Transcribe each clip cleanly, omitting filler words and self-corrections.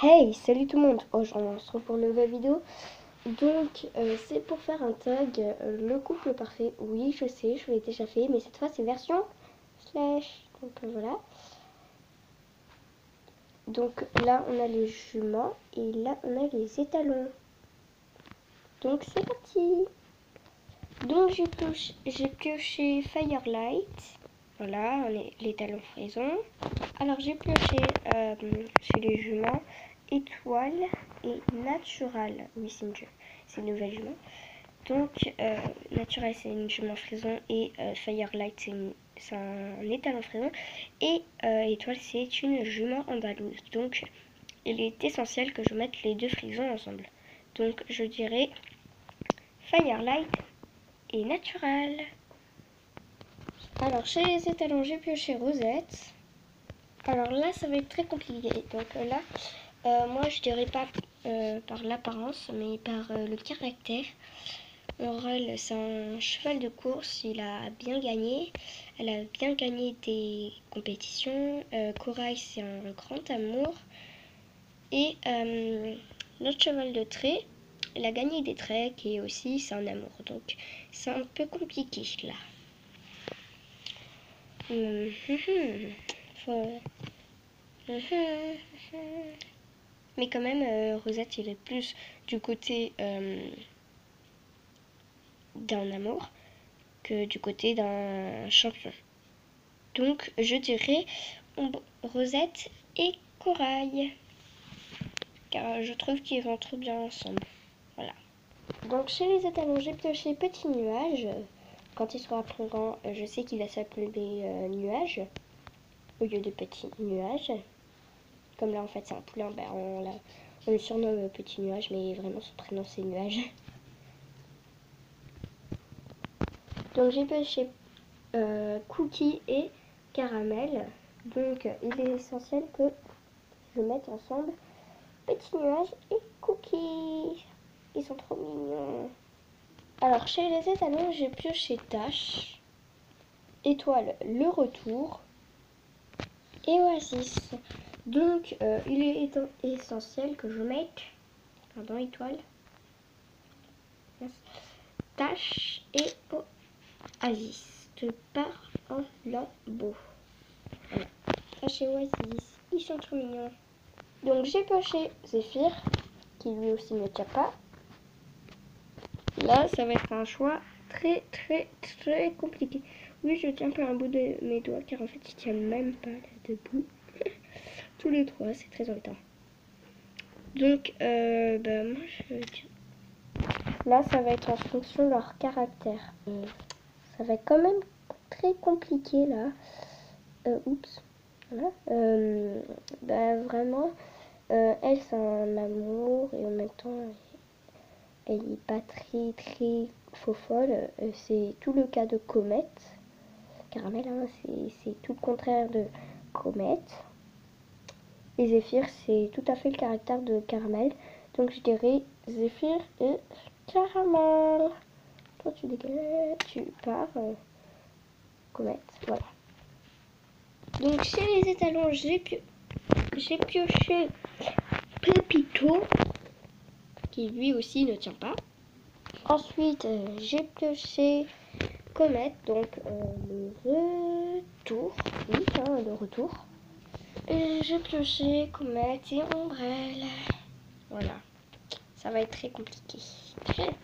Hey, salut tout le monde! Aujourd'hui on se retrouve pour une nouvelle vidéo. Donc c'est pour faire un tag le couple parfait. Oui, je sais, je l'ai déjà fait, mais cette fois c'est version slash. Donc voilà. Donc là on a les juments et là on a les étalons. Donc c'est parti! Donc j'ai pioché Firelight. Voilà, l'étalon frison. Alors j'ai pioché chez les juments étoile et natural. Oui, c'est une nouvelle jument. Donc natural c'est une jument frison et Firelight c'est un étalon frison. Et étoile c'est une jument andalouse. Donc il est essentiel que je mette les deux frisons ensemble. Donc je dirais Firelight et natural. Alors chez les étalons j'ai pioché Rosette. Alors là, ça va être très compliqué. Donc là, moi, je dirais pas par l'apparence, mais par le caractère. Aurel, c'est un cheval de course. Il a bien gagné. Elle a bien gagné des compétitions. Corail, c'est un grand amour. Et notre cheval de trait, elle a gagné des treks et aussi c'est un amour. Donc c'est un peu compliqué là. Faut... Mais quand même, Rosette, il est plus du côté d'un amour que du côté d'un champion. Donc, je dirais Rosette et Corail. Car je trouve qu'ils vont trop bien ensemble. Voilà. Donc, chez les étalons, j'ai pioché Petit Nuage. Quand il sera plus grand, je sais qu'il va s'appeler Nuage au lieu de Petit Nuage. Comme là, en fait, c'est un poulain, ben, on le surnomme Petit Nuage, mais vraiment, son prénom, c'est Nuage. Donc, j'ai pioché Cookie et Caramel. Donc, il est essentiel que je mette ensemble Petit Nuage et Cookie. Ils sont trop mignons. Alors, chez les étalons, j'ai pioché Tache, Étoile, le retour et Oasis. Donc, il est essentiel que je mette, pardon, Étoile, Tache et Oasis de part en lambeau. Voilà. Tache et Oasis, ils sont trop mignons. Donc j'ai pioché Zéphyr, qui lui aussi ne tient pas. Là, ça va être un choix très compliqué. Oui, je tiens pas un bout de mes doigts, car en fait, ils tiennent même pas là debout. Tous les trois, c'est très embêtant. Donc, moi, je tiens. Là, ça va être en fonction de leur caractère. Ça va être quand même très compliqué, là. Oups. Voilà. Vraiment, elle, c'est un amour, et en même temps, elle n'est pas très faux folle. C'est tout le cas de Comète. Caramel, hein, c'est tout le contraire de Comète. Et Zéphyr, c'est tout à fait le caractère de Caramel. Donc je dirais Zéphyr et Caramel. Toi tu dégages, tu pars. Comète, voilà. Donc chez les étalons, j'ai pioché Pépito, qui lui aussi ne tient pas. Ensuite, j'ai pioché Comète, donc le retour. Oui, hein, le retour. Et j'ai pioché Comète et Ombrelle. Voilà. Ça va être très compliqué. Très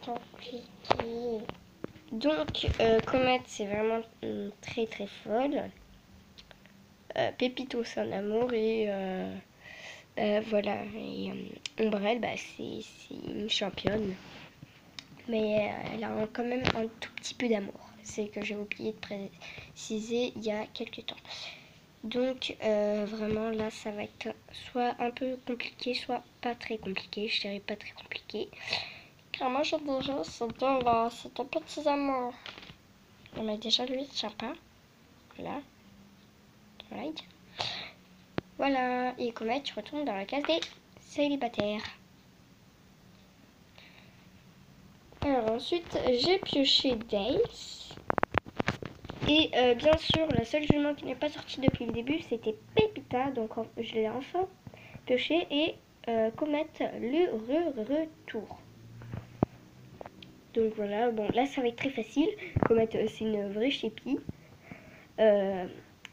compliqué. Donc, Comète, c'est vraiment très folle. Pépito, c'est un amour et voilà. Et Ombrelle, c'est une championne. Mais elle a quand même un tout petit peu d'amour. C'est que j'ai oublié de préciser il y a quelques temps. Donc vraiment là ça va être soit un peu compliqué, soit pas très compliqué. Je dirais pas très compliqué. Car moi j'ai déjà c'est deux petits amours. On a déjà lui, il tient pas. Voilà. Voilà, il tient. Voilà, et Comète, tu retournes dans la case des célibataires. Alors ensuite, j'ai pioché Days. Et bien sûr, la seule jument qui n'est pas sortie depuis le début, c'était Pépita. Donc je l'ai enfin pioché. Et Comet, le retour. Donc voilà, bon là ça va être très facile. Comet, c'est une vraie chépie.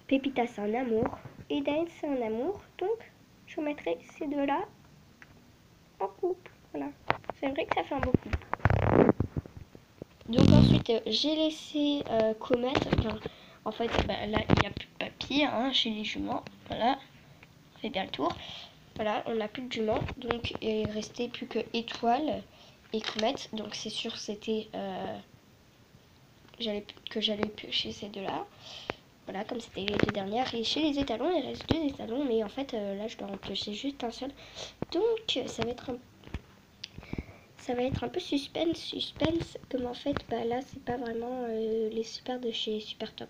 Pépita, c'est un amour. Et Dance, c'est un amour. Donc je mettrai ces deux-là en couple. Voilà. C'est vrai que ça fait un beau couple. Donc ensuite, j'ai laissé Comet. Car, en fait, bah, là, il n'y a plus de papier chez les juments. Voilà, on fait bien le tour. Voilà, on n'a plus de juments. Donc il restait plus que Étoile et Comet. Donc c'est sûr c'était que j'allais piocher ces deux-là. Voilà, comme c'était les deux dernières. Et chez les étalons, il reste deux étalons. Mais en fait, là, je dois en piocher juste un seul. Donc ça va être un peu suspense, comme en fait, bah là, c'est pas vraiment les super de chez Super Top.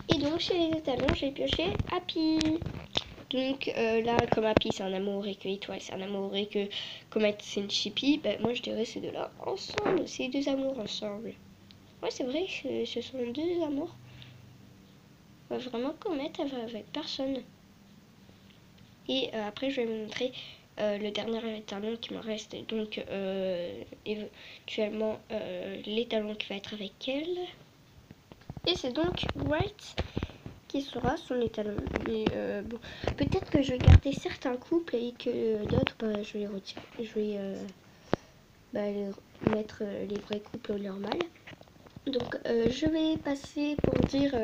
Et donc, chez les étalons, j'ai pioché Happy. Donc là, comme Happy, c'est un amour, et que Étoile, c'est un amour, et que Comet, c'est une chippie, bah moi, je dirais ces deux-là ensemble, ces deux amours ensemble. Ouais, c'est vrai, ce sont deux amours. Bah, vraiment, Comet, elle va avec personne. Et après, je vais vous montrer le dernier étalon qui me reste. Donc, éventuellement, l'étalon qui va être avec elle. Et c'est donc White qui sera son étalon. Mais bon, peut-être que je vais garder certains couples et que d'autres, bah, je vais les retirer. Je vais mettre les vrais couples au normal. Donc, je vais passer pour dire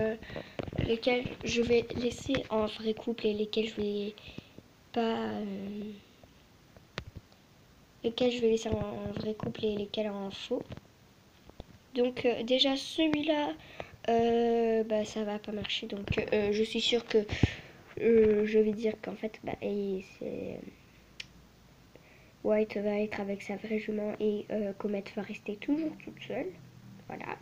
lesquels je vais laisser en vrai couple et lesquels je vais pas lesquels je vais laisser en vrai couple et lesquels en faux. Donc déjà celui-là bah, ça va pas marcher, donc je suis sûre que je vais dire qu'en fait bah, c'est White va être avec sa vraie jument et Comet va rester toujours toute seule. Voilà.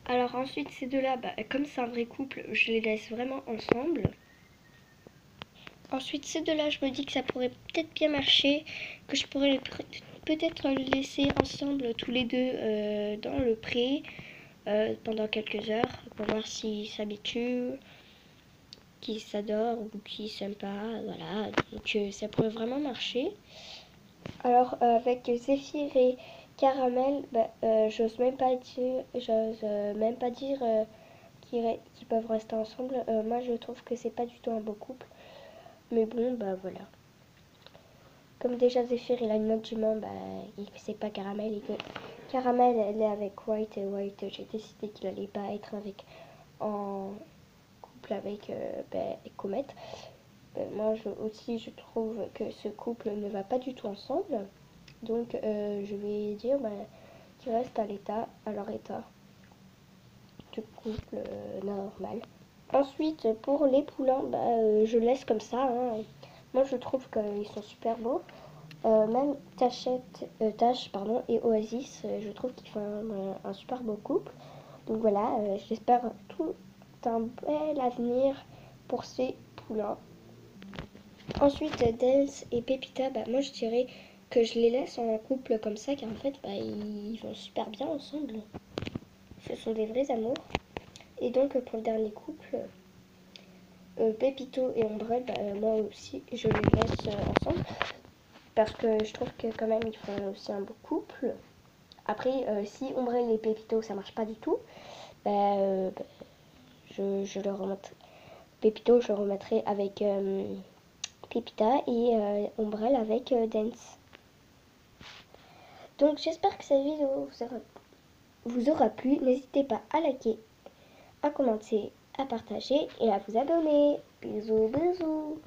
Alors ensuite ces deux-là, bah, comme c'est un vrai couple, je les laisse vraiment ensemble. Ensuite, ces deux-là, je me dis que ça pourrait peut-être bien marcher, que je pourrais peut-être les laisser ensemble tous les deux dans le pré pendant quelques heures pour voir s'ils s'habituent, qui s'adorent ou qui s'aiment pas. Voilà, donc ça pourrait vraiment marcher. Alors avec Zéphyr et Caramel, bah, j'ose même pas dire qu'ils peuvent rester ensemble. Moi, je trouve que c'est pas du tout un beau couple. Mais bon, bah voilà. Comme déjà Zéphyr il a une autre jument, bah c'est pas Caramel et que Caramel elle est avec White et White j'ai décidé qu'il allait pas être en couple avec Comet. Moi aussi je trouve que ce couple ne va pas du tout ensemble. Donc je vais dire qu'ils restent à leur état de couple normal. Ensuite pour les poulains, je laisse comme ça. Moi je trouve qu'ils sont super beaux. Même Tash et Oasis, je trouve qu'ils font un super beau couple. Donc voilà, j'espère tout un bel avenir pour ces poulains. Ensuite, Dance et Pépita, bah, moi je dirais que je les laisse en couple comme ça, car en fait, bah, ils vont super bien ensemble. Ce sont des vrais amours. Et donc, pour le dernier couple, Pépito et Ombrelle, bah, moi aussi, je les laisse ensemble. Parce que je trouve que quand même, ils font aussi un beau couple. Après, si Ombrelle et Pépito, ça marche pas du tout, je le remettrai. Pépito, je le remettrai avec Pépita et Ombrelle avec Dance. Donc j'espère que cette vidéo vous aura plu. N'hésitez pas à liker, à commenter, à partager et à vous abonner. Bisous, bisous.